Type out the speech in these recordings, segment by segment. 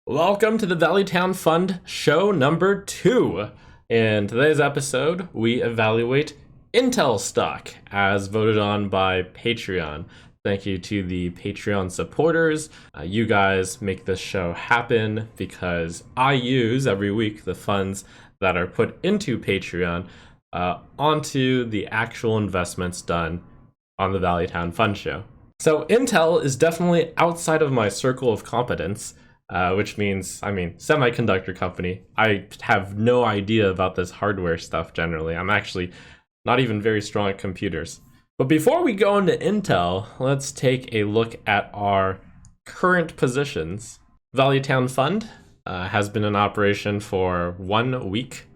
Welcome to the Valleytown Fund show number 2. In today's episode, we evaluate Intel stock as voted on by Patreon. Thank you to the Patreon supporters. You guys make this show happen because I use every week the funds that are put into Patreon onto the actual investments done on the Valleytown Fund show. So Intel is definitely outside of my circle of competence. Which means, semiconductor company. I have no idea about this hardware stuff generally. I'm actually not even very strong at computers. But before we go into Intel, let's take a look at our current positions. Valleytown Fund has been in operation for 1 week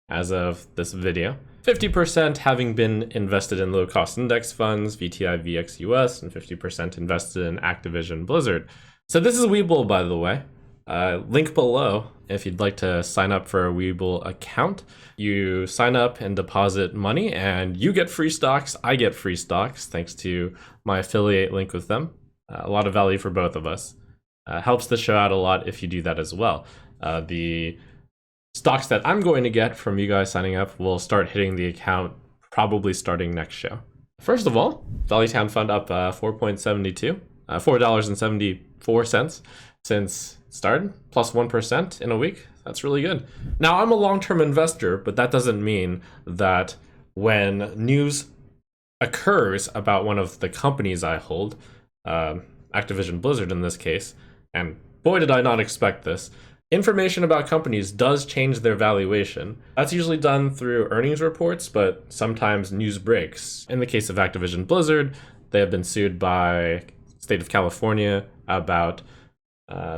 as of this video. 50% having been invested in low-cost index funds, VTI, VXUS, and 50% invested in Activision Blizzard. So this is Webull, by the way. Link below if you'd like to sign up for a Webull account. You sign up and deposit money, and you get free stocks. I get free stocks thanks to my affiliate link with them. A lot of value for both of us. Helps the show out a lot if you do that as well. The stocks that I'm going to get from you guys signing up will start hitting the account probably starting next show. First of all, Valleytown Fund up 4.72, $4.74 since it started, plus 1% in a week. That's really good. Now, I'm a long-term investor, but that doesn't mean that when news occurs about one of the companies I hold, Activision Blizzard in this case, and boy did I not expect this, information about companies does change their valuation. That's usually done through earnings reports, but sometimes news breaks. In the case of Activision Blizzard, they have been sued by state of California about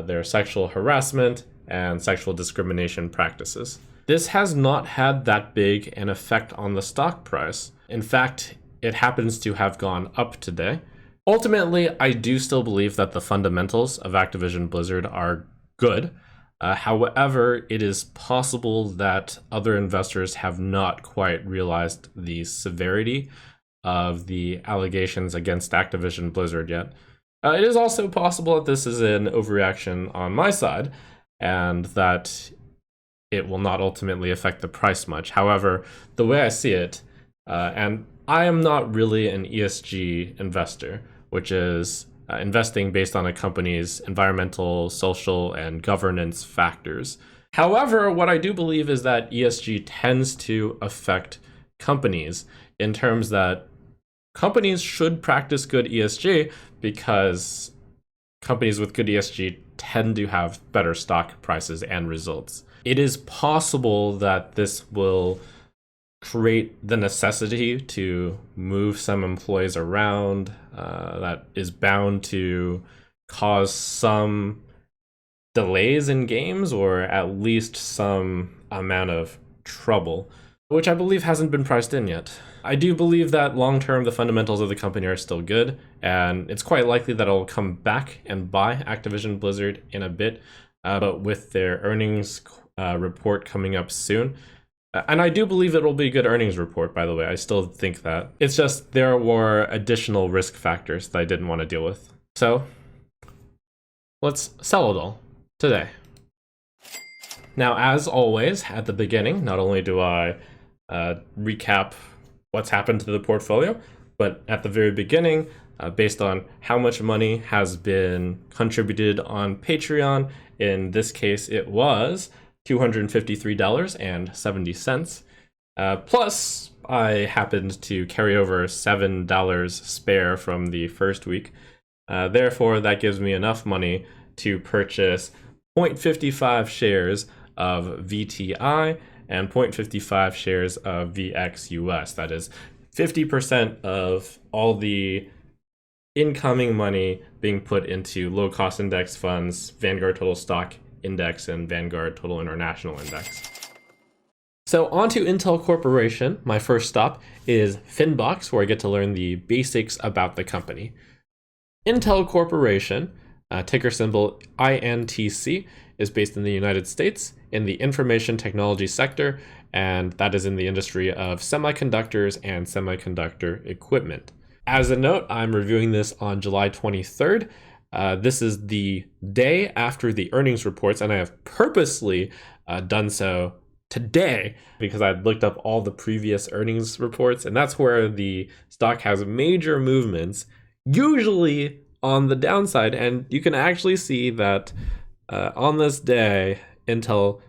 their sexual harassment and sexual discrimination practices. This has not had that big an effect on the stock price. In fact, it happens to have gone up today. Ultimately, I do still believe that the fundamentals of Activision Blizzard are good. However, it is possible that other investors have not quite realized the severity of the allegations against Activision Blizzard yet. It is also possible that this is an overreaction on my side and that it will not ultimately affect the price much. However, the way I see it, and I am not really an ESG investor, which is investing based on a company's environmental, social, and governance factors. However, what I do believe is that ESG tends to affect companies in terms that companies should practice good ESG because companies with good ESG tend to have better stock prices and results. It is possible that this will create the necessity to move some employees around, that is bound to cause some delays in games or at least some amount of trouble, which I believe hasn't been priced in yet. I do believe that long-term the fundamentals of the company are still good, and it's quite likely that I'll come back and buy Activision Blizzard in a bit, but with their earnings report coming up soon. And I do believe it'll be a good earnings report, by the way. I still think that. It's just there were additional risk factors that I didn't want to deal with. So let's sell it all today. Now, as always, at the beginning, not only do I recap what's happened to the portfolio, but at the very beginning, based on how much money has been contributed on Patreon, in this case it was $253.70. Plus, I happened to carry over $7 spare from the first week. Therefore, that gives me enough money to purchase 0.55 shares of VTI and 0.55 shares of VXUS. That is 50% of all the incoming money being put into low-cost index funds, Vanguard Total Stock Index, and Vanguard Total International Index. So on to Intel Corporation. My first stop is Finbox, where I get to learn the basics about the company. Intel Corporation, ticker symbol INTC, is based in the United States in the information technology sector, and that is in the industry of semiconductors and semiconductor equipment. As a note, I'm reviewing this on July 23rd, This is the day after the earnings reports, and I have purposely done so today because I looked up all the previous earnings reports, and that's where the stock has major movements, usually on the downside. And you can actually see that on this day, Intel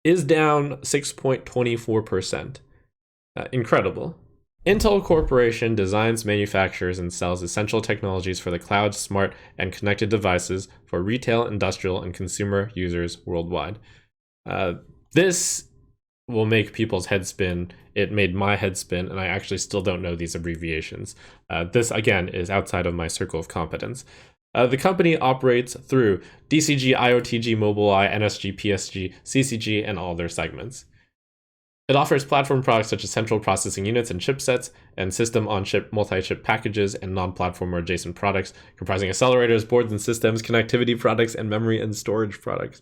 is down 6.24%. Incredible. Intel Corporation designs, manufactures, and sells essential technologies for the cloud, smart, and connected devices for retail, industrial, and consumer users worldwide. This will make people's head spin. It made my head spin, and I actually still don't know these abbreviations. This, again, is outside of my circle of competence. The company operates through DCG, IOTG, Mobileye, NSG, PSG, CCG, and all their segments. It offers platform products such as central processing units and chipsets, and system-on-chip, multi-chip packages, and non-platform or adjacent products, comprising accelerators, boards and systems, connectivity products, and memory and storage products.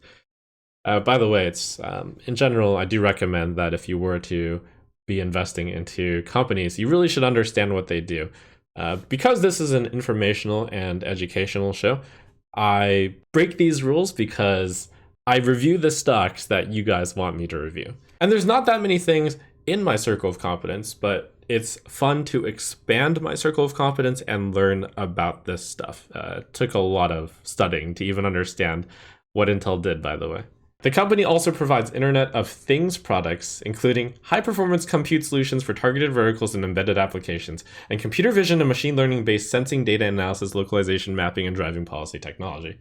By the way, it's in general, I do recommend that if you were to be investing into companies, you really should understand what they do. Because this is an informational and educational show, I break these rules because I review the stocks that you guys want me to review. And there's not that many things in my circle of competence, but it's fun to expand my circle of competence and learn about this stuff. It took a lot of studying to even understand what Intel did, by the way. The company also provides Internet of Things products, including high-performance compute solutions for targeted verticals and embedded applications, and computer vision and machine learning-based sensing, data analysis, localization, mapping, and driving policy technology.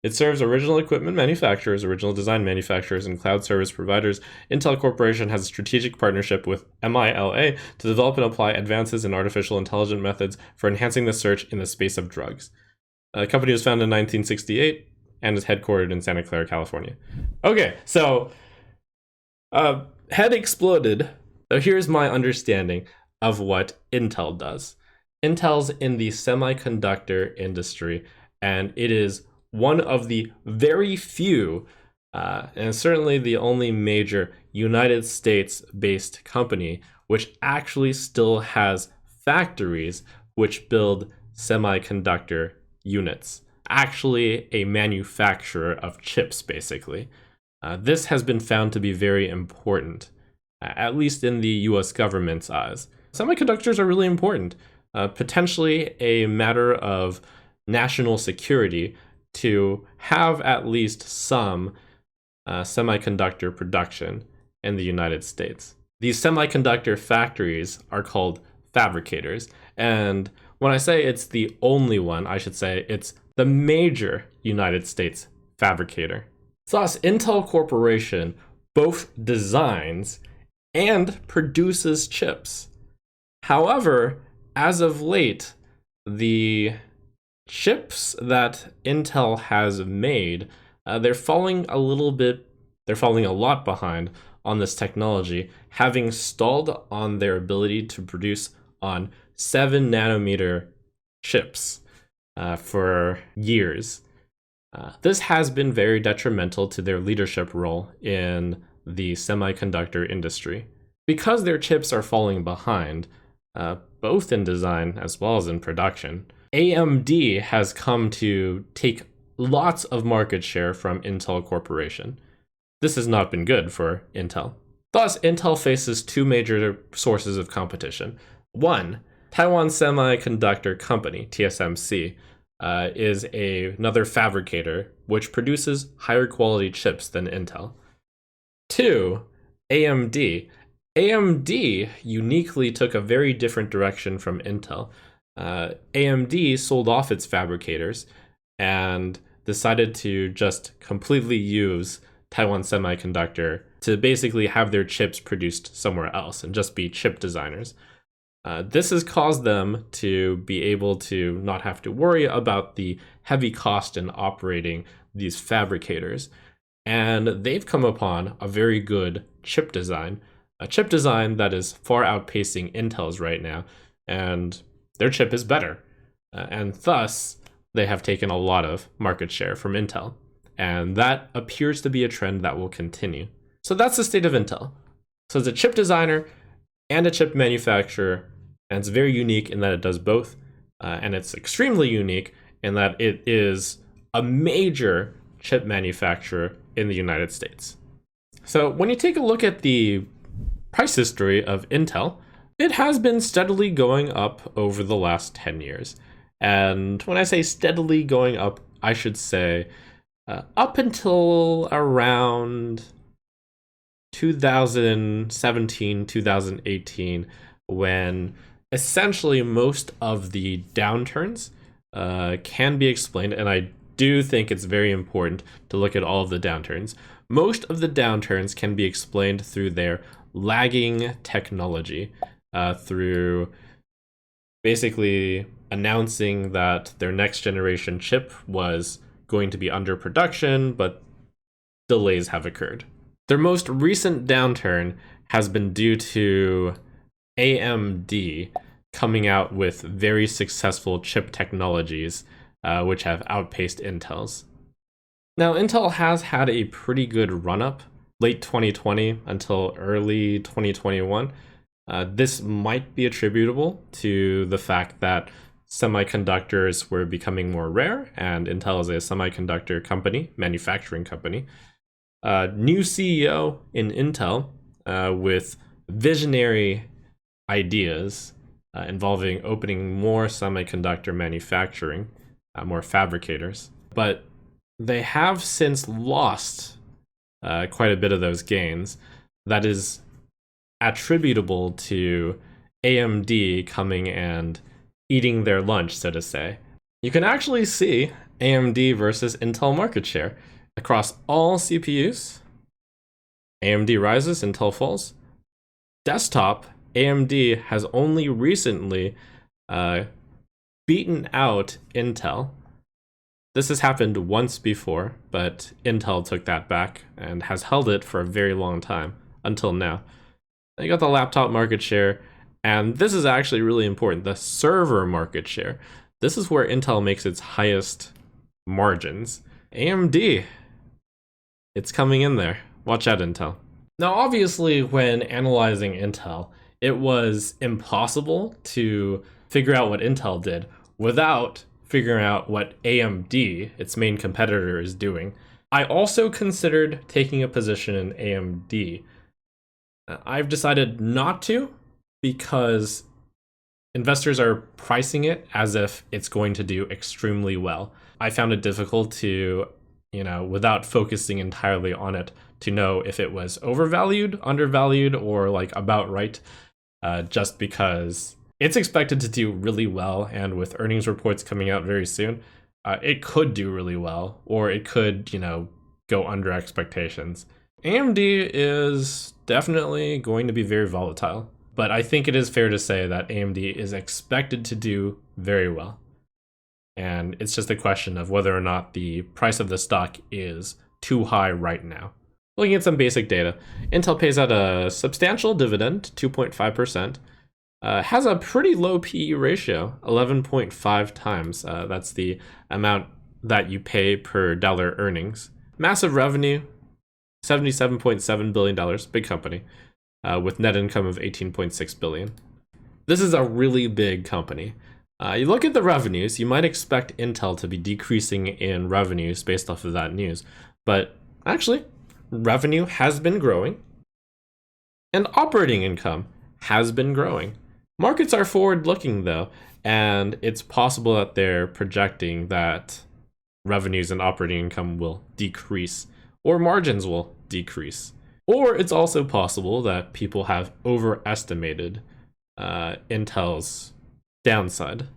It serves original equipment manufacturers, original design manufacturers, and cloud service providers. Intel Corporation has a strategic partnership with MILA to develop and apply advances in artificial intelligence methods for enhancing the search in the space of drugs. The company was founded in 1968 and is headquartered in Santa Clara, California. Okay, so head exploded. So here's my understanding of what Intel does. Intel's in the semiconductor industry, and it is one of the very few, and certainly the only major United States-based company which actually still has factories which build semiconductor units. Actually a manufacturer of chips, basically. This has been found to be very important, at least in the US government's eyes. Semiconductors are really important, potentially a matter of national security to have at least some semiconductor production in the United States. These semiconductor factories are called fabricators, and when I say it's the only one, I should say it's the major United States fabricator. Thus, Intel Corporation both designs and produces chips. However, as of late, the chips that Intel has made, they're falling a lot behind on this technology, having stalled on their ability to produce on 7 nanometer chips for years. This has been very detrimental to their leadership role in the semiconductor industry. Because their chips are falling behind, both in design as well as in production, AMD has come to take lots of market share from Intel Corporation. This has not been good for Intel. Thus, Intel faces two major sources of competition. One, Taiwan Semiconductor Company, TSMC, is another fabricator which produces higher quality chips than Intel. Two, AMD. AMD uniquely took a very different direction from Intel. AMD sold off its fabricators and decided to just completely use Taiwan Semiconductor to basically have their chips produced somewhere else and just be chip designers. This has caused them to be able to not have to worry about the heavy cost in operating these fabricators. And they've come upon a very good chip design, a chip design that is far outpacing Intel's right now, and their chip is better. And thus, they have taken a lot of market share from Intel. And that appears to be a trend that will continue. So that's the state of Intel. So it's a chip designer and a chip manufacturer, and it's very unique in that it does both. And it's extremely unique in that it is a major chip manufacturer in the United States. So when you take a look at the price history of Intel, it has been steadily going up over the last 10 years. And when I say steadily going up, I should say up until around 2017, 2018, when essentially most of the downturns can be explained, and I do think it's very important to look at all of the downturns. Most of the downturns can be explained through their lagging technology, through basically announcing that their next generation chip was going to be under production, but delays have occurred. Their most recent downturn has been due to AMD coming out with very successful chip technologies, which have outpaced Intel's. Now, Intel has had a pretty good run-up late 2020 until early 2021. This might be attributable to the fact that semiconductors were becoming more rare, and Intel is a semiconductor company, manufacturing company. New CEO in Intel with visionary ideas involving opening more semiconductor manufacturing, more fabricators. But they have since lost quite a bit of those gains. That is attributable to AMD coming and eating their lunch, so to say. You can actually see AMD versus Intel market share across all CPUs. AMD rises, Intel falls. Desktop, AMD has only recently beaten out Intel. This has happened once before, but Intel took that back and has held it for a very long time, until now. You got the laptop market share, and this is actually really important, the server market share. This is where Intel makes its highest margins. AMD, it's coming in there. Watch out, Intel. Now, obviously, when analyzing Intel, it was impossible to figure out what Intel did without figuring out what AMD, its main competitor, is doing. I also considered taking a position in AMD. I've decided not to because investors are pricing it as if it's going to do extremely well. I found it difficult to, without focusing entirely on it, to know if it was overvalued, undervalued, or like about right, just because it's expected to do really well, and with earnings reports coming out very soon, it could do really well, or it could, go under expectations. AMD is definitely going to be very volatile, but I think it is fair to say that AMD is expected to do very well. And it's just a question of whether or not the price of the stock is too high right now. Looking at some basic data, Intel pays out a substantial dividend, 2.5%, has a pretty low PE ratio, 11.5 times. That's the amount that you pay per dollar earnings. Massive revenue, $77.7 billion, big company, with net income of $18.6 billion. This is a really big company. You look at the revenues, you might expect Intel to be decreasing in revenues based off of that news, but actually, revenue has been growing, and operating income has been growing. Markets are forward-looking, though, and it's possible that they're projecting that revenues and operating income will decrease, or margins will decrease. Or it's also possible that people have overestimated Intel's downside.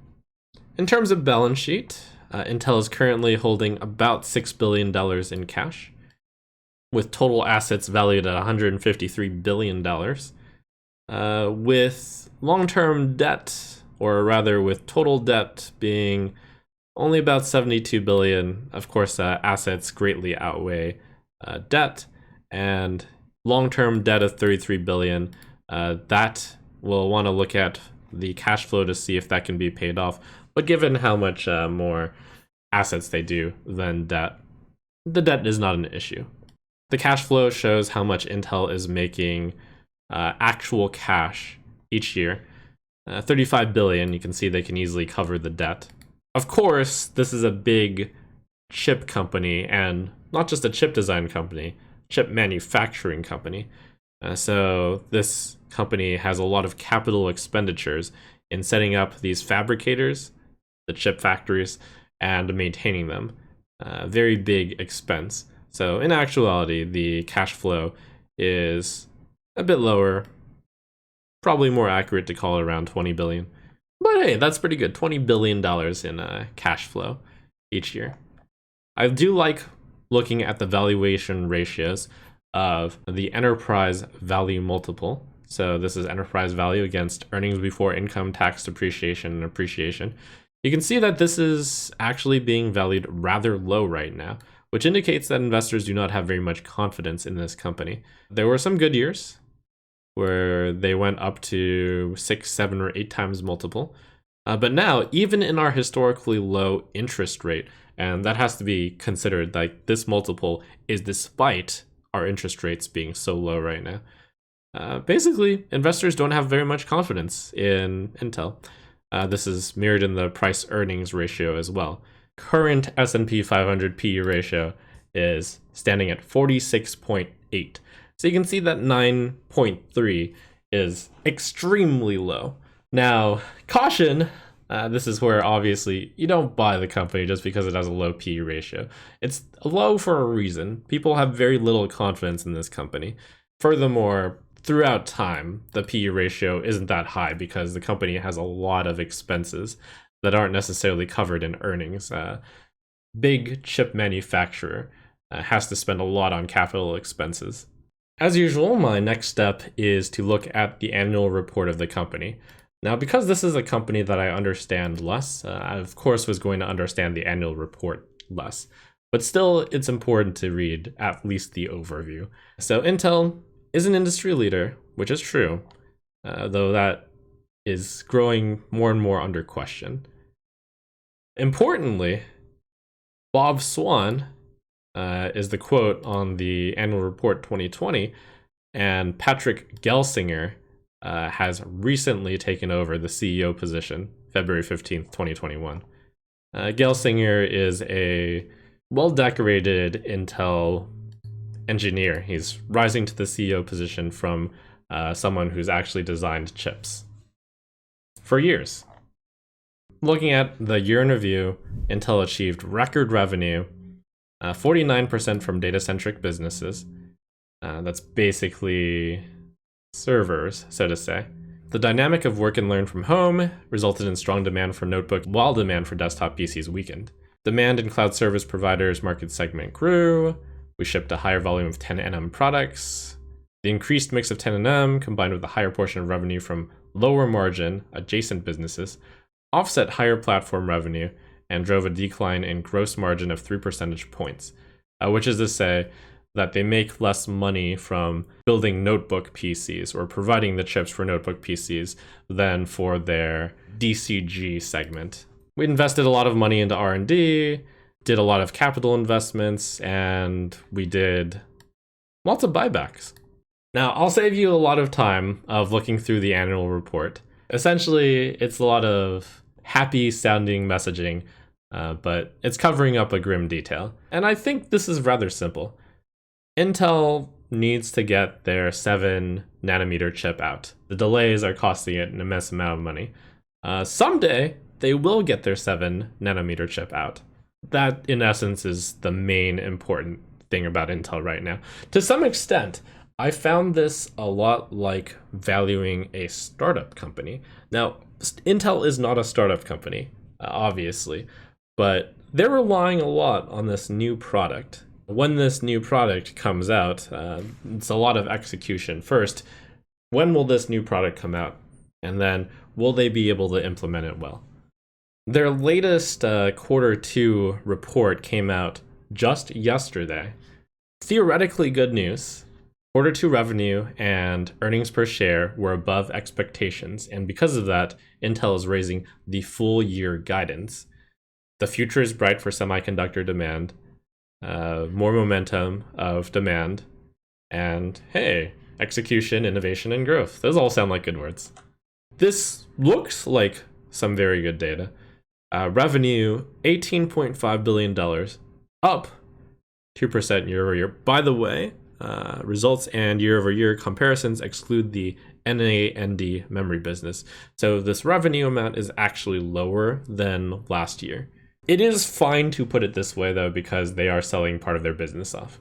In terms of balance sheet, Intel is currently holding about $6 billion in cash, with total assets valued at $153 billion, with long-term debt, or rather with total debt being only about $72 billion. Of course, assets greatly outweigh debt, and long-term debt of $33 billion. That we'll want to look at the cash flow to see if that can be paid off. But given how much more assets they do than debt, the debt is not an issue. The cash flow shows how much Intel is making actual cash each year. $35 billion, you can see they can easily cover the debt. Of course, this is a big chip company, and not just a chip design company, chip manufacturing company. So this company has a lot of capital expenditures in setting up these fabricators, the chip factories, and maintaining them. Very big expense. So in actuality, the cash flow is a bit lower, probably more accurate to call it around 20 billion. But hey, that's pretty good. $20 billion in cash flow each year. I do like looking at the valuation ratios of the enterprise value multiple. So this is enterprise value against earnings before income tax depreciation and appreciation. You can see that this is actually being valued rather low right now, which indicates that investors do not have very much confidence in this company. There were some good years where they went up to 6, 7, or 8 times multiple. But now, even in our historically low interest rate, and that has to be considered, like this multiple is despite our interest rates being so low right now. Basically, investors don't have very much confidence in Intel. This is mirrored in the price earnings ratio as well. Current S&P 500 PE ratio is standing at 46.8. So you can see that 9.3 is extremely low. Now, caution, this is where obviously you don't buy the company just because it has a low PE ratio. It's low for a reason. People have very little confidence in this company. Furthermore, throughout time, the PE ratio isn't that high because the company has a lot of expenses that aren't necessarily covered in earnings. Big chip manufacturer has to spend a lot on capital expenses. As usual, my next step is to look at the annual report of the company. Now, because this is a company that I understand less, I of course was going to understand the annual report less. But still, it's important to read at least the overview. So Intel is an industry leader, which is true, though that is growing more and more under question. Importantly, Bob Swan is the quote on the annual report 2020, and Patrick Gelsinger has recently taken over the CEO position, February 15th, 2021. Gelsinger is a well-decorated Intel engineer. He's rising to the CEO position from someone who's actually designed chips for years. Looking at the year in review, Intel achieved record revenue, 49% from data-centric businesses. That's basically servers, so to say. The dynamic of work and learn from home resulted in strong demand for notebooks, while demand for desktop PCs weakened. Demand in cloud service providers market segment grew. We shipped a higher volume of 10nm products. The increased mix of 10nm, combined with a higher portion of revenue from lower margin adjacent businesses, offset higher platform revenue and drove a decline in gross margin of 3 percentage points, which is to say that they make less money from building notebook PCs or providing the chips for notebook PCs than for their DCG segment. We invested a lot of money into R&D, did a lot of capital investments, and we did lots of buybacks. Now, I'll save you a lot of time of looking through the annual report. Essentially, it's a lot of happy sounding messaging, but it's covering up a grim detail. And I think this is rather simple. Intel needs to get their 7nm chip out. The delays are costing it an immense amount of money. Someday, they will get their 7nm chip out. That, in essence, is the main important thing about Intel right now. To some extent, I found this a lot like valuing a startup company. Now, Intel is not a startup company, obviously, but they're relying a lot on this new product. When this new product comes out, it's a lot of execution. First, when will this new product come out? And then, will they be able to implement it well? Their latest Q2 report came out just yesterday. Theoretically good news. Q2 revenue and earnings per share were above expectations, and because of that, Intel is raising the full year guidance. The future is bright for semiconductor demand, more momentum of demand, and hey, execution, innovation, and growth. Those all sound like good words. This looks like some very good data. Revenue, $18.5 billion, up 2% year over year. By the way, results and year over year comparisons exclude the NAND memory business. So this revenue amount is actually lower than last year. It is fine to put it this way though, because they are selling part of their business off.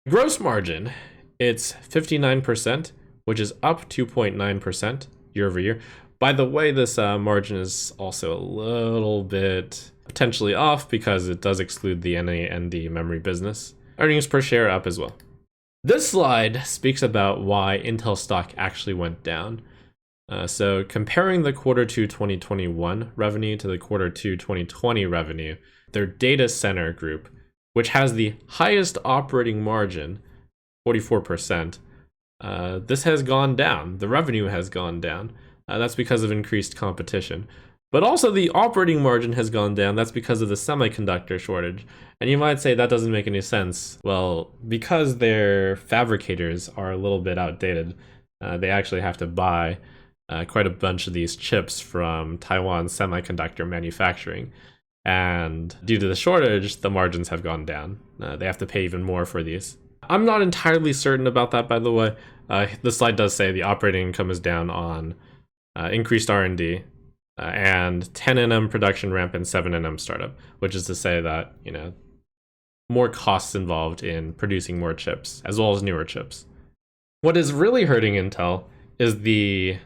Gross margin, it's 59%, which is up 2.9% year over year. By the way, this margin is also a little bit potentially off because it does exclude the NAND memory business. Earnings per share up as well. This slide speaks about why Intel stock actually went down. So comparing the quarter 2 2021 revenue to the quarter 2 2020 revenue, their data center group, which has the highest operating margin, 44%, this has gone down. The revenue has gone down. That's because of increased competition. But also the operating margin has gone down. That's because of the semiconductor shortage. And you might say that doesn't make any sense. Well, because their fabricators are a little bit outdated, they actually have to buy quite a bunch of these chips from Taiwan Semiconductor Manufacturing. And due to the shortage, the margins have gone down. They have to pay even more for these. I'm not entirely certain about that, by the way. The slide does say the operating income is down on increased R&D and 10nm production ramp and 7nm startup, which is to say that, more costs involved in producing more chips, as well as newer chips. What is really hurting Intel is the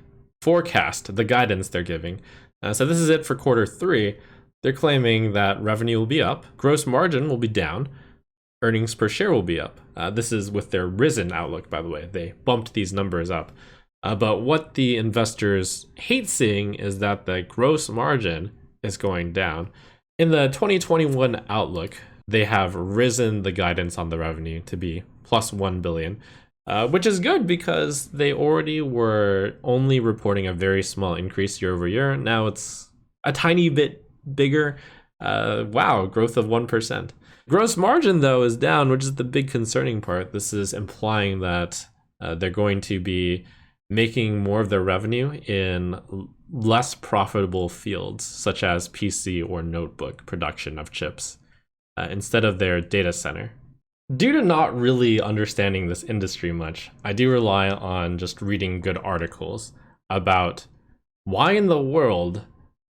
forecast, the guidance they're giving. So this is it for quarter 3. They're claiming that revenue will be up, gross margin will be down, earnings per share will be up. This is with their risen outlook, by the way. They bumped these numbers up. But what the investors hate seeing is that the gross margin is going down. In the 2021 outlook, they have risen the guidance on the revenue to be plus 1 billion, which is good because they already were only reporting a very small increase year over year. Now it's a tiny bit bigger. Wow, growth of 1%. Gross margin, though, is down, which is the big concerning part. This is implying that they're going to be making more of their revenue in less profitable fields, such as PC or notebook production of chips, instead of their data center. Due to not really understanding this industry much, I do rely on just reading good articles about why in the world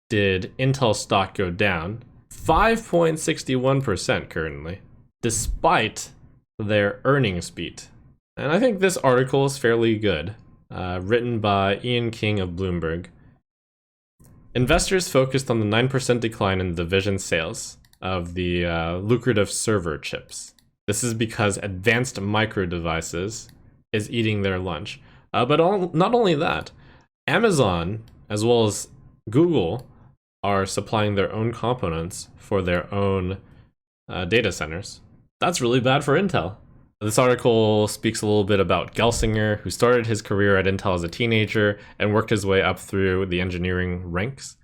did Intel stock go down 5.61% currently, despite their earnings beat. And I think this article is fairly good, written by Ian King of Bloomberg. Investors focused on the 9% decline in the division sales of the lucrative server chips. This is because advanced micro devices is eating their lunch. But not only that, Amazon, as well as Google, are supplying their own components for their own data centers. That's really bad for Intel. This article speaks a little bit about Gelsinger, who started his career at Intel as a teenager and worked his way up through the engineering ranks.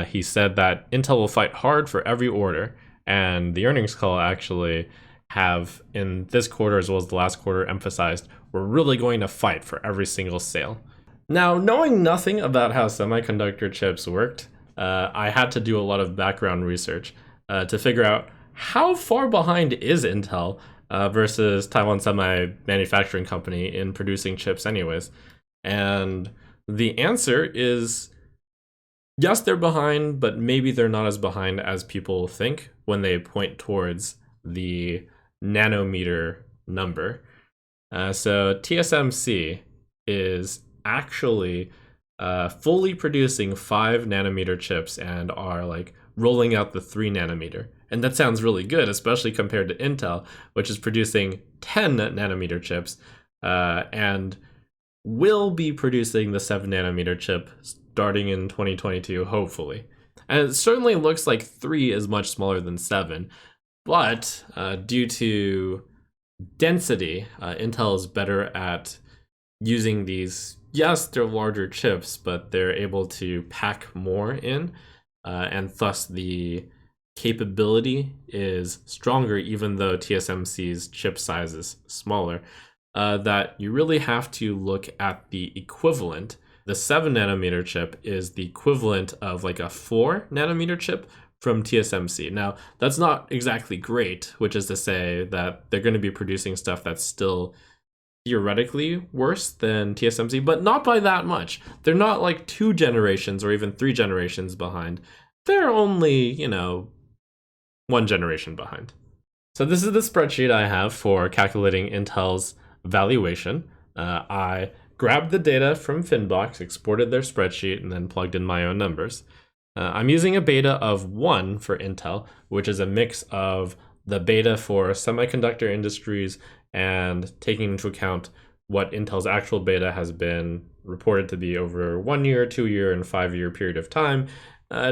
He said that Intel will fight hard for every order, and the earnings call actually have, in this quarter as well as the last quarter, emphasized we're really going to fight for every single sale. Now, knowing nothing about how semiconductor chips worked, I had to do a lot of background research to figure out how far behind is Intel versus Taiwan Semi Manufacturing Company in producing chips anyways. And the answer is yes, they're behind, but maybe they're not as behind as people think when they point towards the nanometer number. So TSMC is actually fully producing 5 nanometer chips and are like rolling out the 3 nanometer. And that sounds really good, especially compared to Intel, which is producing 10 nanometer chips and will be producing the 7 nanometer chip starting in 2022, hopefully. And it certainly looks like 3 is much smaller than 7, but due to density, Intel is better at using these. Yes, they're larger chips, but they're able to pack more in, and thus the capability is stronger, even though TSMC's chip size is smaller. That you really have to look at the equivalent The 7 nanometer chip is the equivalent of like a 4 nanometer chip from TSMC. Now, that's not exactly great, which is to say that they're going to be producing stuff that's still theoretically worse than TSMC, but not by that much. They're not like 2 generations or even 3 generations behind. They're only, 1 generation behind. So this is the spreadsheet I have for calculating Intel's valuation. I grabbed the data from Finbox, exported their spreadsheet, and then plugged in my own numbers. I'm using a beta of 1 for Intel, which is a mix of the beta for semiconductor industries and taking into account what Intel's actual beta has been reported to be over 1 year, 2 year, and 5 year period of time,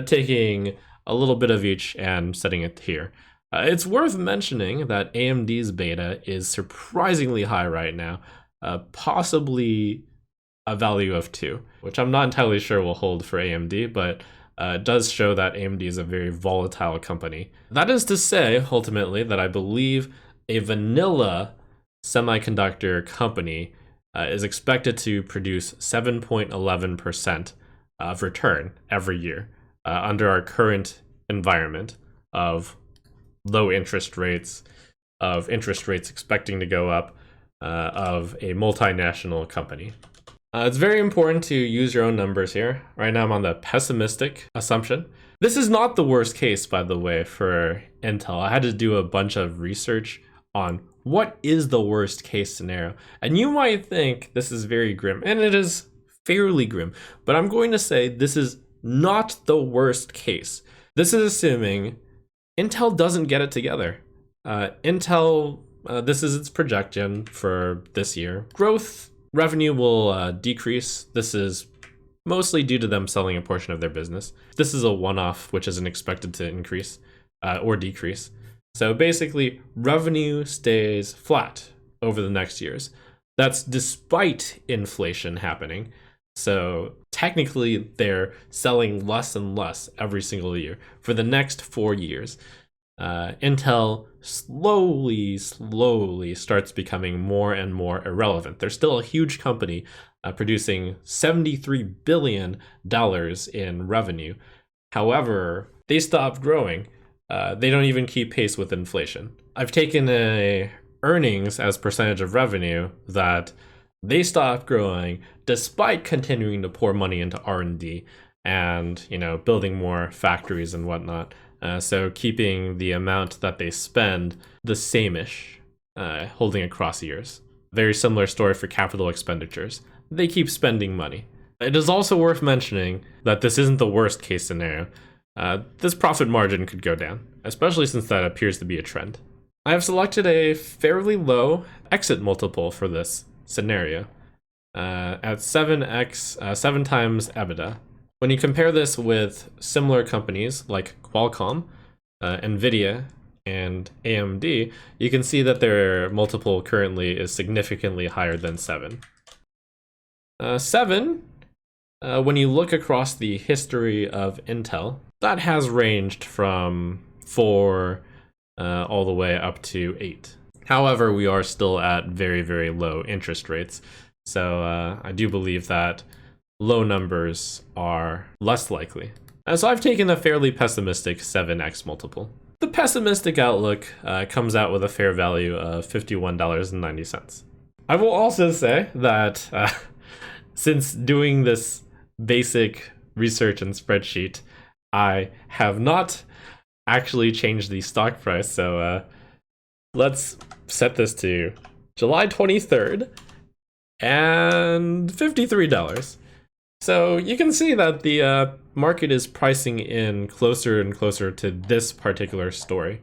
taking a little bit of each and setting it here. It's worth mentioning that AMD's beta is surprisingly high right now, possibly a value of 2, which I'm not entirely sure will hold for AMD, but it does show that AMD is a very volatile company. That is to say, ultimately, that I believe a vanilla semiconductor company is expected to produce 7.11% of return every year under our current environment of low interest rates, of interest rates expecting to go up, of a multinational company. It's very important to use your own numbers here. Right now I'm on the pessimistic assumption. This is not the worst case, by the way, for Intel. I had to do a bunch of research on what is the worst case scenario. And you might think this is very grim, and it is fairly grim, but I'm going to say this is not the worst case. This is assuming Intel doesn't get it together. Intel, this is its projection for this year. Revenue will decrease. This is mostly due to them selling a portion of their business. This is a one-off, which isn't expected to increase or decrease. So basically, revenue stays flat over the next years. That's despite inflation happening. So technically, they're selling less and less every single year for the next 4 years. Intel slowly starts becoming more and more irrelevant. They're still a huge company producing $73 billion in revenue. However, they stop growing. They don't even keep pace with inflation. I've taken earnings as percentage of revenue that they stop growing despite continuing to pour money into R&D and building more factories and whatnot. So keeping the amount that they spend the same-ish, holding across years. Very similar story for capital expenditures. They keep spending money. It is also worth mentioning that this isn't the worst case scenario. This profit margin could go down, especially since that appears to be a trend. I have selected a fairly low exit multiple for this scenario at 7 times EBITDA. When you compare this with similar companies like Qualcomm, NVIDIA, and AMD, you can see that their multiple currently is significantly higher than 7. 7, when you look across the history of Intel, that has ranged from 4 all the way up to 8. However, we are still at very, very low interest rates. So I do believe that low numbers are less likely. So I've taken a fairly pessimistic 7x multiple. The pessimistic outlook comes out with a fair value of $51.90. I will also say that since doing this basic research and spreadsheet, I have not actually changed the stock price. So let's set this to July 23rd and $53. So you can see that the market is pricing in closer and closer to this particular story.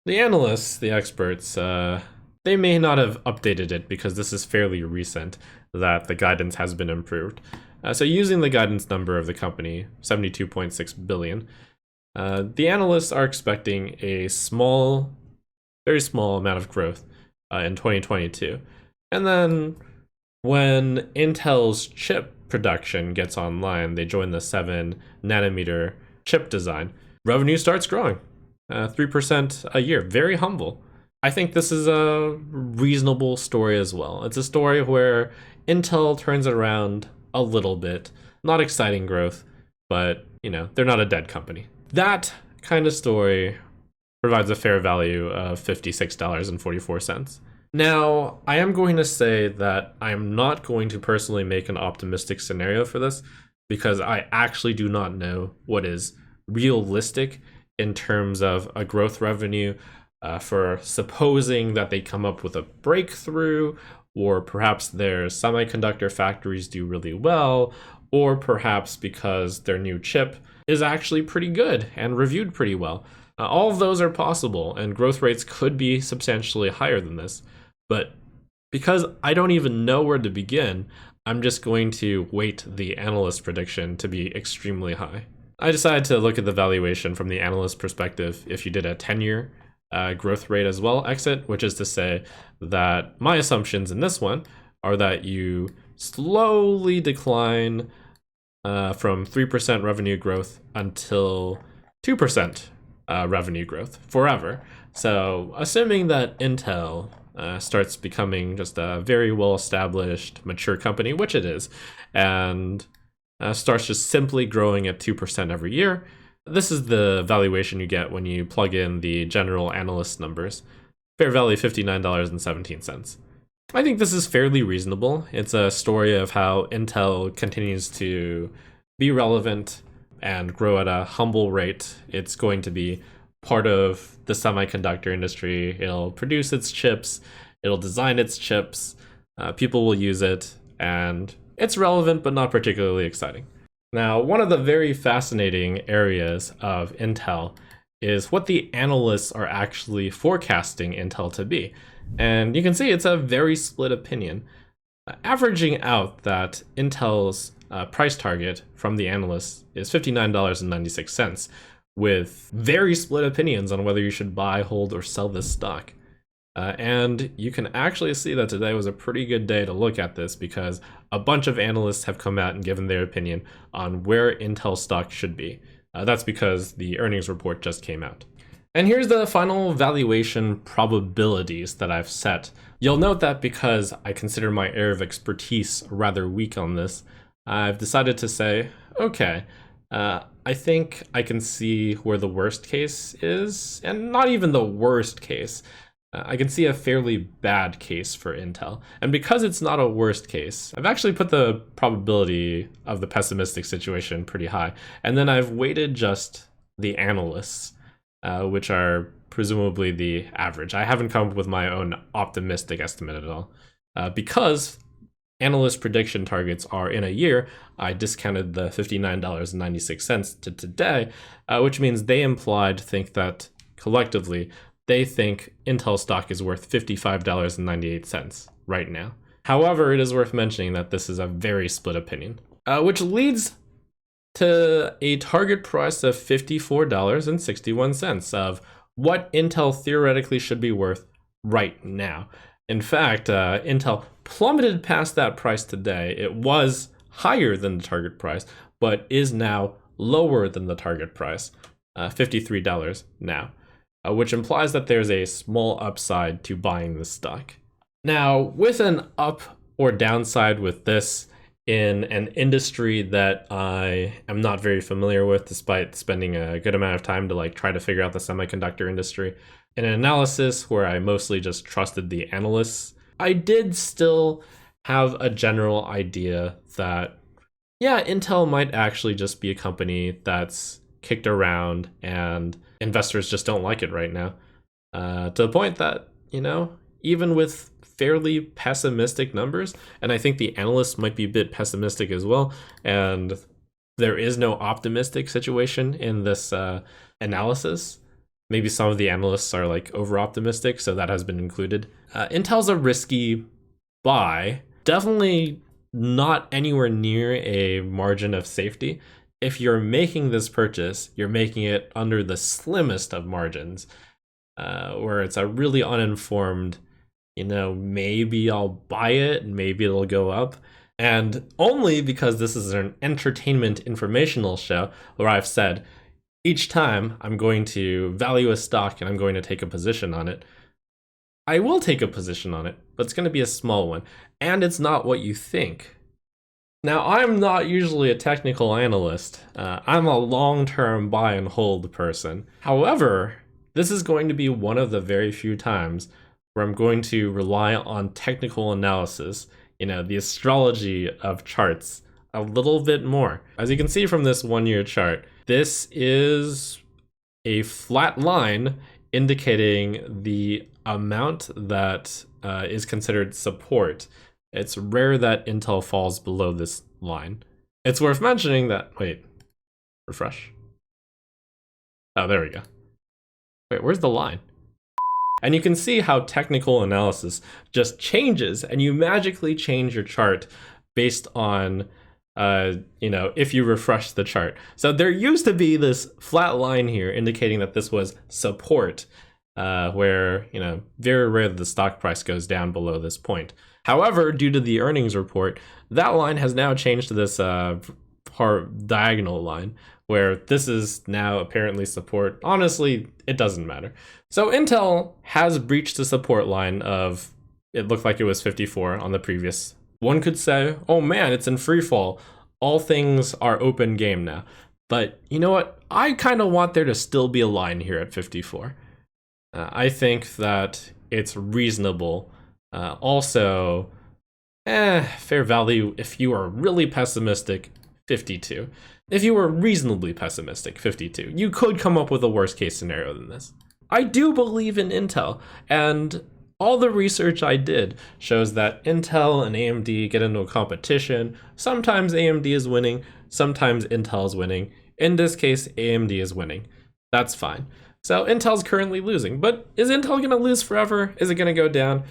The analysts, the experts, they may not have updated it because this is fairly recent that the guidance has been improved. So using the guidance number of the company, 72.6 billion, the analysts are expecting a very small amount of growth in 2022. And then when Intel's chip production gets online, they join the 7 nanometer chip design, revenue starts growing 3% a year. Very humble. I think this is a reasonable story as well. It's a story where Intel turns it around a little bit. Not exciting growth, but they're not a dead company. That kind of story provides a fair value of $56.44. Now, I am going to say that I am not going to personally make an optimistic scenario for this because I actually do not know what is realistic in terms of a growth revenue for supposing that they come up with a breakthrough, or perhaps their semiconductor factories do really well, or perhaps because their new chip is actually pretty good and reviewed pretty well. All of those are possible, and growth rates could be substantially higher than this. But because I don't even know where to begin, I'm just going to weight the analyst prediction to be extremely high. I decided to look at the valuation from the analyst perspective if you did a 10-year growth rate as well exit, which is to say that my assumptions in this one are that you slowly decline from 3% revenue growth until 2% revenue growth forever. So assuming that Intel starts becoming just a very well-established, mature company, which it is, and starts just simply growing at 2% every year, this is the valuation you get when you plug in the general analyst numbers. Fair value $59.17. I think this is fairly reasonable. It's a story of how Intel continues to be relevant and grow at a humble rate. It's going to be part of the semiconductor industry. It'll produce its chips, it'll design its chips, people will use it, and it's relevant but not particularly exciting. Now, one of the very fascinating areas of Intel is what the analysts are actually forecasting Intel to be. And you can see it's a very split opinion, averaging out that Intel's price target from the analysts is $59.96, with very split opinions on whether you should buy, hold, or sell this stock. And you can actually see that today was a pretty good day to look at this because a bunch of analysts have come out and given their opinion on where Intel stock should be. That's because the earnings report just came out. And here's the final valuation probabilities that I've set. You'll note that because I consider my area of expertise rather weak on this, I've decided to say, okay, I think I can see where the worst case is, and not even the worst case. I can see a fairly bad case for Intel. And because it's not a worst case, I've actually put the probability of the pessimistic situation pretty high. And then I've weighted just the analysts, which are presumably the average. I haven't come up with my own optimistic estimate at all. Because analyst prediction targets are in a year, I discounted the $59.96 to today, which means they implied think that collectively they think Intel stock is worth $55.98 right now. However, it is worth mentioning that this is a very split opinion, which leads to a target price of $54.61 of what Intel theoretically should be worth right now. In fact, Intel plummeted past that price today. It was higher than the target price, but is now lower than the target price, $53 now. Which implies that there's a small upside to buying the stock. Now, with an up or downside with this in an industry that I am not very familiar with, despite spending a good amount of time to try to figure out the semiconductor industry, in an analysis where I mostly just trusted the analysts, I did still have a general idea that, yeah, Intel might actually just be a company that's kicked around and investors just don't like it right now, to the point that, even with fairly pessimistic numbers, and I think the analysts might be a bit pessimistic as well, and there is no optimistic situation in this analysis. Maybe some of the analysts are over optimistic, so that has been included. Intel's a risky buy, definitely not anywhere near a margin of safety. If you're making this purchase, you're making it under the slimmest of margins, where it's a really uninformed, maybe I'll buy it and maybe it'll go up. And only because this is an entertainment informational show where I've said, each time I'm going to value a stock and I'm going to take a position on it, I will take a position on it, but it's going to be a small one. And it's not what you think. Now, I'm not usually a technical analyst. I'm a long-term buy and hold person. However, this is going to be one of the very few times where I'm going to rely on technical analysis, the astrology of charts, a little bit more. As you can see from this 1-year chart, this is a flat line indicating the amount that is considered support. It's rare that Intel falls below this line. It's worth mentioning that, wait, refresh. Oh, there we go. Wait, where's the line? And you can see how technical analysis just changes, and you magically change your chart based on, if you refresh the chart. So there used to be this flat line here indicating that this was support, where, very rare that the stock price goes down below this point. However, due to the earnings report, that line has now changed to this diagonal line, where this is now apparently support. Honestly, it doesn't matter. So Intel has breached the support line of, it looked like it was 54 on the previous. One could say, oh man, it's in free fall. All things are open game now. But you know what? I kind of want there to still be a line here at 54. I think that it's reasonable. Also, fair value, if you are really pessimistic, 52. If you were reasonably pessimistic, 52. You could come up with a worst case scenario than this. I do believe in Intel, and all the research I did shows that Intel and AMD get into a competition. Sometimes AMD is winning, sometimes Intel is winning. In this case, AMD is winning. That's fine. So Intel's currently losing, but is Intel gonna lose forever? Is it gonna go down?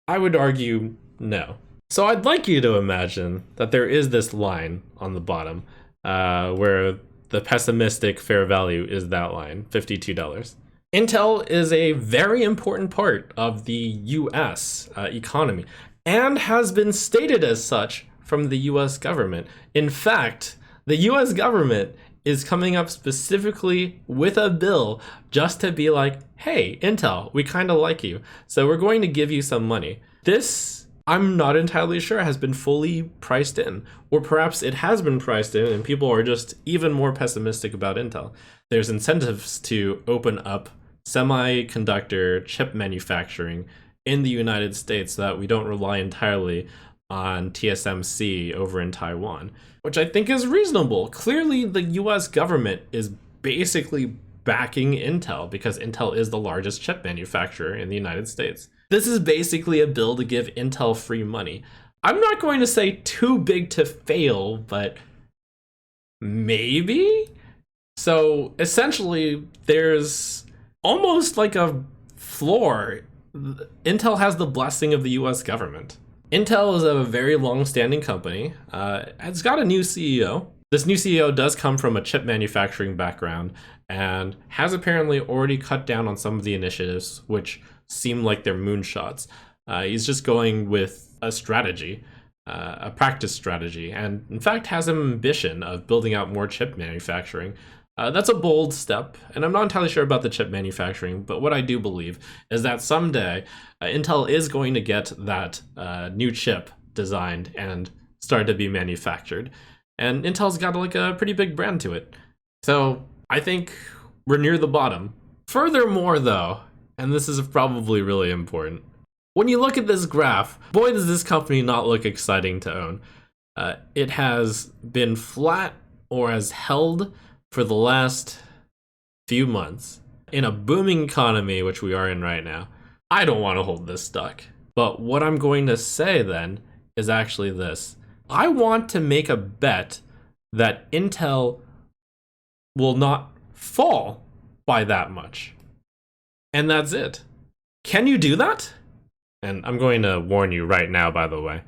I would argue no. So I'd like you to imagine that there is this line on the bottom where the pessimistic fair value is that line, $52. Intel is a very important part of the US economy and has been stated as such from the US government. In fact, the US government is coming up specifically with a bill just to be like, hey, Intel, we kind of like you, so we're going to give you some money. This, I'm not entirely sure, has been fully priced in, or perhaps it has been priced in and people are just even more pessimistic about Intel. There's incentives to open up semiconductor chip manufacturing in the United States so that we don't rely entirely on TSMC over in Taiwan, which I think is reasonable. Clearly, the US government is basically backing Intel because Intel is the largest chip manufacturer in the United States. This is basically a bill to give Intel free money. I'm not going to say too big to fail, but maybe? So essentially, there's almost like a floor. Intel has the blessing of the US government. Intel is a very long-standing company. It's got a new CEO. This new CEO does come from a chip manufacturing background and has apparently already cut down on some of the initiatives which seem like they're moonshots. He's just going with a strategy, a practice strategy, and in fact has an ambition of building out more chip manufacturing. That's a bold step, and I'm not entirely sure about the chip manufacturing, but what I do believe is that someday Intel is going to get that new chip designed and started to be manufactured. And Intel's got like a pretty big brand to it. So I think we're near the bottom. Furthermore though, and this is probably really important, when you look at this graph, boy does this company not look exciting to own. It has been flat or has held for the last few months. In a booming economy, which we are in right now, I don't want to hold this stock. But what I'm going to say then is actually this. I want to make a bet that Intel will not fall by that much. And that's it. Can you do that? And I'm going to warn you right now, by the way,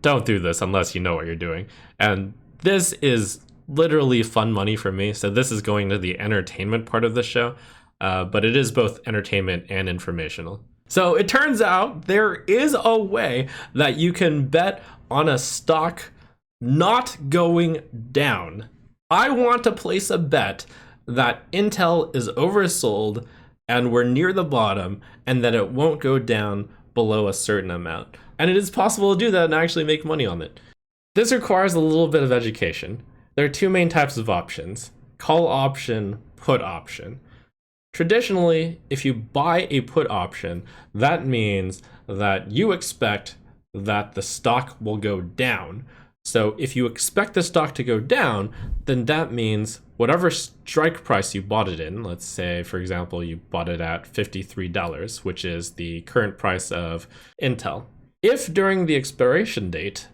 don't do this unless you know what you're doing. And this is literally fun money for me, so this is going to the entertainment part of the show, but it is both entertainment and informational. So it turns out there is a way that you can bet on a stock not going down. I want to place a bet that Intel is oversold and we're near the bottom and that it won't go down below a certain amount. And it is possible to do that and actually make money on it. This requires a little bit of education. There are two main types of options: call option, put option. Traditionally, if you buy a put option, that means that you expect that the stock will go down. So if you expect the stock to go down, then that means whatever strike price you bought it in, let's say, for example, you bought it at $53, which is the current price of Intel. If during the expiration date,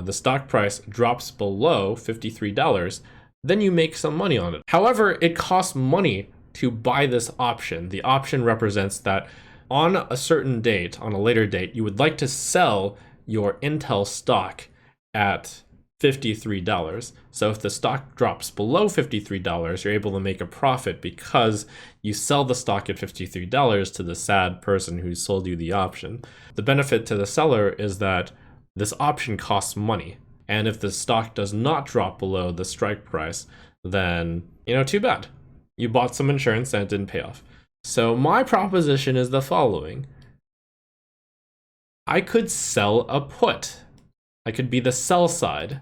the stock price drops below $53, then you make some money on it. However, it costs money to buy this option. The option represents that on a certain date, on a later date, you would like to sell your Intel stock at $53. So if the stock drops below $53, you're able to make a profit because you sell the stock at $53 to the sad person who sold you the option. The benefit to the seller is that this option costs money. And if the stock does not drop below the strike price, then, too bad. You bought some insurance and it didn't pay off. So my proposition is the following. I could sell a put. I could be the sell side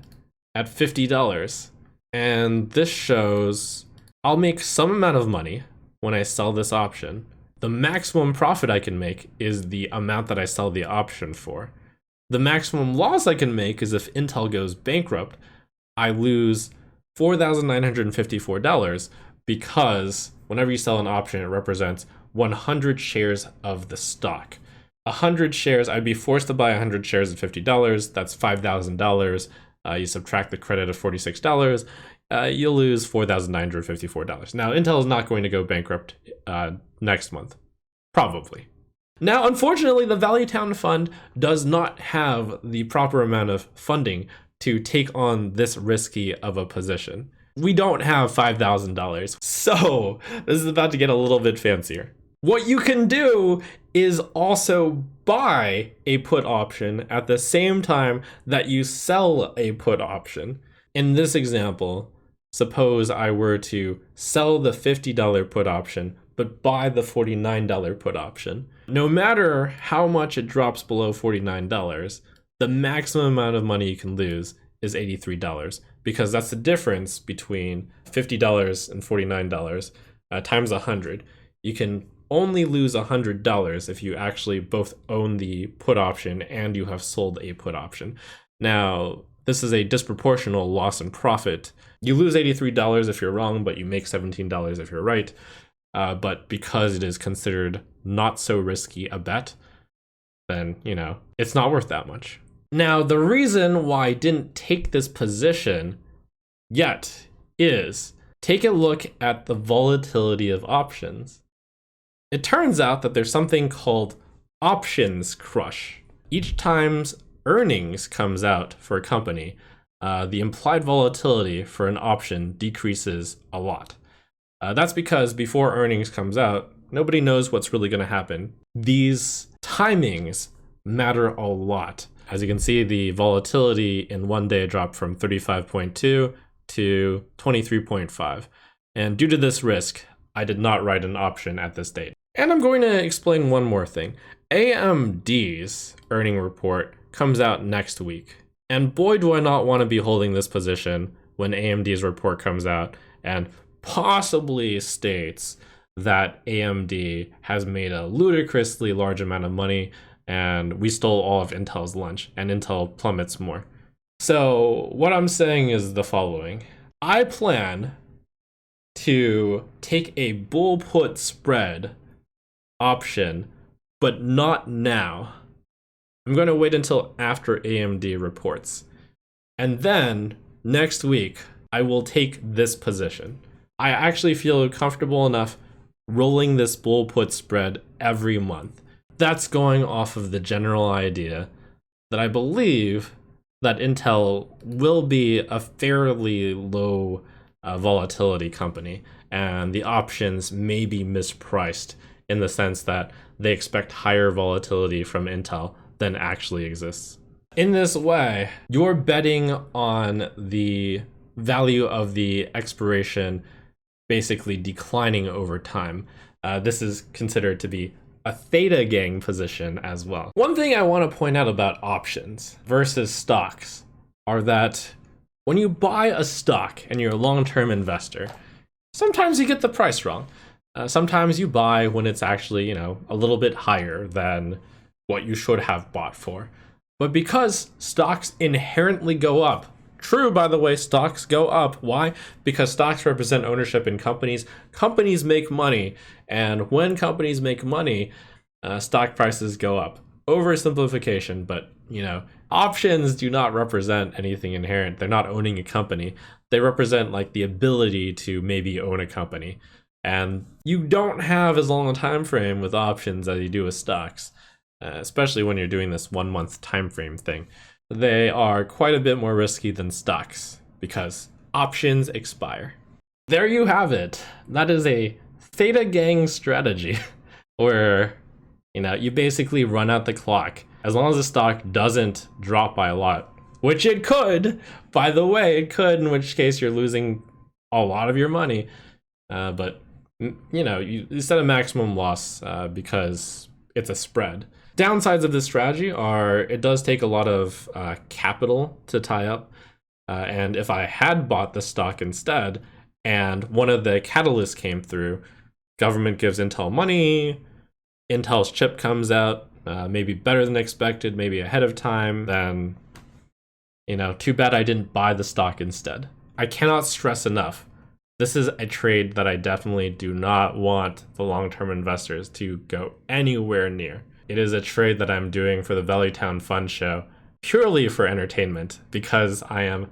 at $50. And this shows I'll make some amount of money when I sell this option. The maximum profit I can make is the amount that I sell the option for. The maximum loss I can make is if Intel goes bankrupt, I lose $4,954 because whenever you sell an option, it represents 100 shares of the stock. 100 shares, I'd be forced to buy 100 shares at $50. That's $5,000. You subtract the credit of $46, you'll lose $4,954. Now, Intel is not going to go bankrupt next month, probably. Now, unfortunately, the Valuetown Fund does not have the proper amount of funding to take on this risky of a position. We don't have $5,000, so this is about to get a little bit fancier. What you can do is also buy a put option at the same time that you sell a put option. In this example, suppose I were to sell the $50 put option, but buy the $49 put option. No matter how much it drops below $49, the maximum amount of money you can lose is $83, because that's the difference between $50 and $49 times 100. You can only lose $100 if you actually both own the put option and you have sold a put option. Now, this is a disproportional loss in profit. You lose $83 if you're wrong, but you make $17 if you're right. But because it is considered not so risky a bet, then, it's not worth that much. Now, the reason why I didn't take this position yet is take a look at the volatility of options. It turns out that there's something called options crush. Each time earnings comes out for a company, the implied volatility for an option decreases a lot. That's because before earnings comes out, nobody knows what's really going to happen. These timings matter a lot. As you can see, the volatility in one day dropped from 35.2 to 23.5. And due to this risk, I did not write an option at this date. And I'm going to explain one more thing. AMD's earning report comes out next week. And boy, do I not want to be holding this position when AMD's report comes out and possibly states that AMD has made a ludicrously large amount of money and we stole all of Intel's lunch and Intel plummets more. So what I'm saying is the following. I plan to take a bull put spread option, but not now. I'm going to wait until after AMD reports. And then next week, I will take this position. I actually feel comfortable enough rolling this bull put spread every month. That's going off of the general idea that I believe that Intel will be a fairly low volatility company, and the options may be mispriced in the sense that they expect higher volatility from Intel than actually exists. In this way, you're betting on the value of the expiration basically declining over time. This is considered to be a theta gang position as well. One thing I want to point out about options versus stocks are that when you buy a stock and you're a long-term investor, sometimes you get the price wrong. Sometimes you buy when it's actually, a little bit higher than what you should have bought for. But because stocks inherently go up, true, by the way, stocks go up. Why? Because stocks represent ownership in companies. Companies make money. And when companies make money, stock prices go up. Oversimplification, but, options do not represent anything inherent. They're not owning a company. They represent like the ability to maybe own a company. And you don't have as long a time frame with options as you do with stocks, especially when you're doing this 1 month time frame thing. They are quite a bit more risky than stocks because options expire. There you have it. That is a Theta Gang strategy where, you basically run out the clock. As long as the stock doesn't drop by a lot, which it could, by the way, it could, in which case you're losing a lot of your money. But, you set a maximum loss because it's a spread. Downsides of this strategy are it does take a lot of capital to tie up. And if I had bought the stock instead, and one of the catalysts came through, government gives Intel money, Intel's chip comes out, maybe better than expected, maybe ahead of time, then, too bad I didn't buy the stock instead. I cannot stress enough. This is a trade that I definitely do not want the long-term investors to go anywhere near. It is a trade that I'm doing for the Valuetown Fund Show purely for entertainment because I am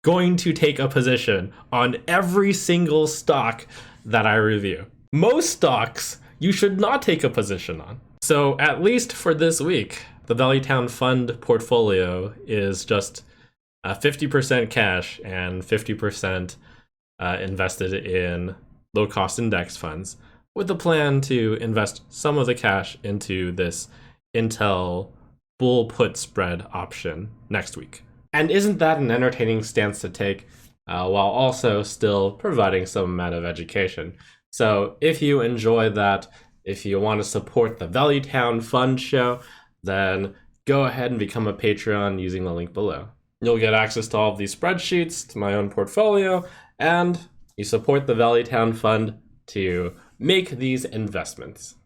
going to take a position on every single stock that I review. Most stocks you should not take a position on. So at least for this week, the Valuetown Fund portfolio is just 50% cash and 50% invested in low-cost index funds, with the plan to invest some of the cash into this Intel bull put spread option next week. And isn't that an entertaining stance to take while also still providing some amount of education? So if you enjoy that, if you want to support the Valuetown Fund Show, then go ahead and become a Patreon using the link below. You'll get access to all of these spreadsheets, to my own portfolio, and you support the Valuetown Fund to make these investments.